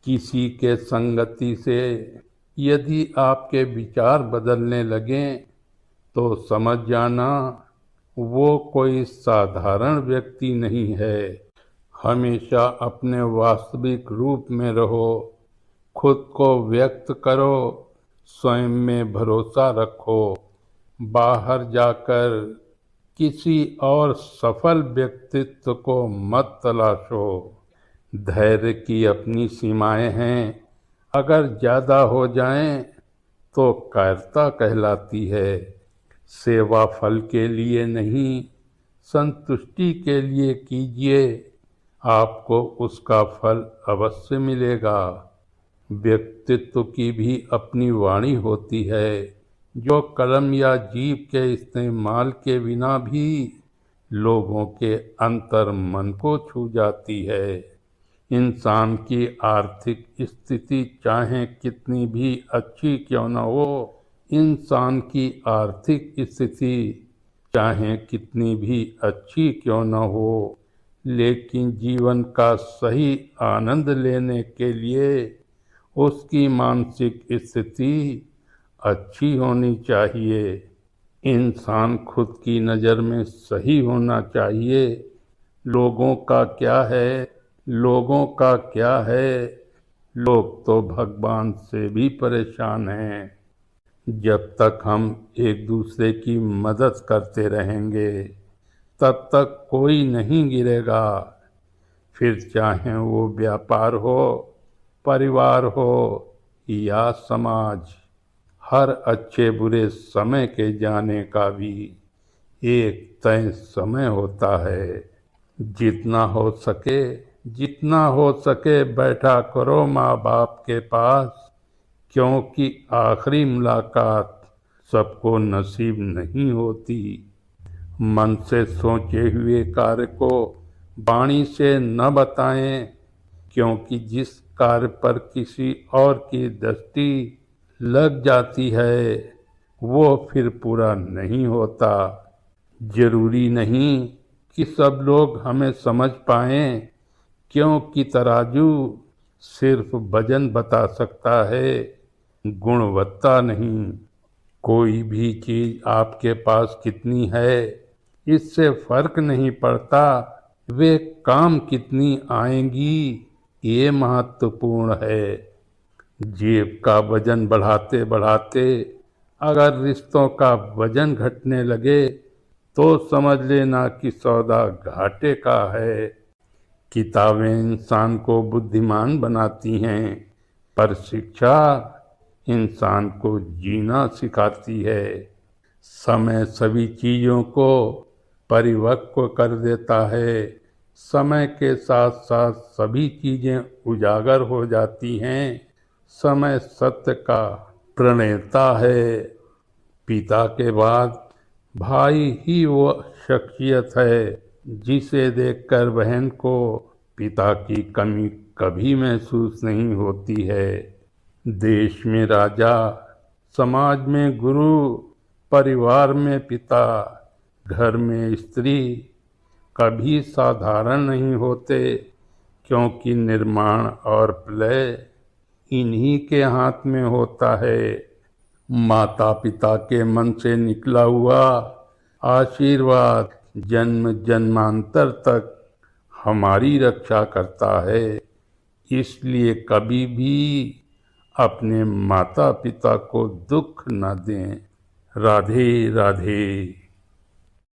किसी के संगति से यदि आपके विचार बदलने लगें तो समझ जाना वो कोई साधारण व्यक्ति नहीं है। हमेशा अपने वास्तविक रूप में रहो, खुद को व्यक्त करो, स्वयं में भरोसा रखो। बाहर जाकर किसी और सफल व्यक्तित्व को मत तलाशो। धैर्य की अपनी सीमाएं हैं, अगर ज़्यादा हो जाएं तो कायरता कहलाती है। सेवा फल के लिए नहीं, संतुष्टि के लिए कीजिए, आपको उसका फल अवश्य मिलेगा। व्यक्तित्व की भी अपनी वाणी होती है, जो कलम या जीभ के इस्तेमाल के बिना भी लोगों के अंतर मन को छू जाती है। इंसान की आर्थिक स्थिति चाहे कितनी भी अच्छी क्यों न हो, इंसान की आर्थिक स्थिति चाहे कितनी भी अच्छी क्यों न हो, लेकिन जीवन का सही आनंद लेने के लिए उसकी मानसिक स्थिति अच्छी होनी चाहिए। इंसान खुद की नज़र में सही होना चाहिए। लोगों का क्या है, लोगों का क्या है, लोग तो भगवान से भी परेशान हैं। जब तक हम एक दूसरे की मदद करते रहेंगे तब तक कोई नहीं गिरेगा। फिर चाहे वो व्यापार हो, परिवार हो या समाज, हर अच्छे बुरे समय के जाने का भी एक तय समय होता है। जितना हो सके जितना हो सके बैठा करो माँ बाप के पास, क्योंकि आखिरी मुलाकात सबको नसीब नहीं होती। मन से सोचे हुए कार्य को वाणी से न बताएं, क्योंकि जिस कार्य पर किसी और की दृष्टि लग जाती है वो फिर पूरा नहीं होता। जरूरी नहीं कि सब लोग हमें समझ पाएं, क्योंकि तराजू सिर्फ वजन बता सकता है, गुणवत्ता नहीं। कोई भी चीज आपके पास कितनी है इससे फर्क नहीं पड़ता, वे काम कितनी आएंगी ये महत्वपूर्ण है। जेब का वजन बढ़ाते बढ़ाते अगर रिश्तों का वजन घटने लगे तो समझ लेना कि सौदा घाटे का है। किताबें इंसान को बुद्धिमान बनाती हैं, पर शिक्षा इंसान को जीना सिखाती है। समय सभी चीज़ों को परिपक्व कर देता है। समय के साथ साथ सभी चीज़ें उजागर हो जाती हैं। समय सत्य का प्रणेता है। पिता के बाद भाई ही वो शख्सियत है जिसे देखकर बहन को पिता की कमी कभी महसूस नहीं होती है। देश में राजा, समाज में गुरु, परिवार में पिता, घर में स्त्री कभी साधारण नहीं होते, क्योंकि निर्माण और प्रलय इन्हीं के हाथ में होता है। माता पिता के मन से निकला हुआ आशीर्वाद जन्म जन्मांतर तक हमारी रक्षा करता है। इसलिए कभी भी अपने माता पिता को दुख न दें। राधे राधे।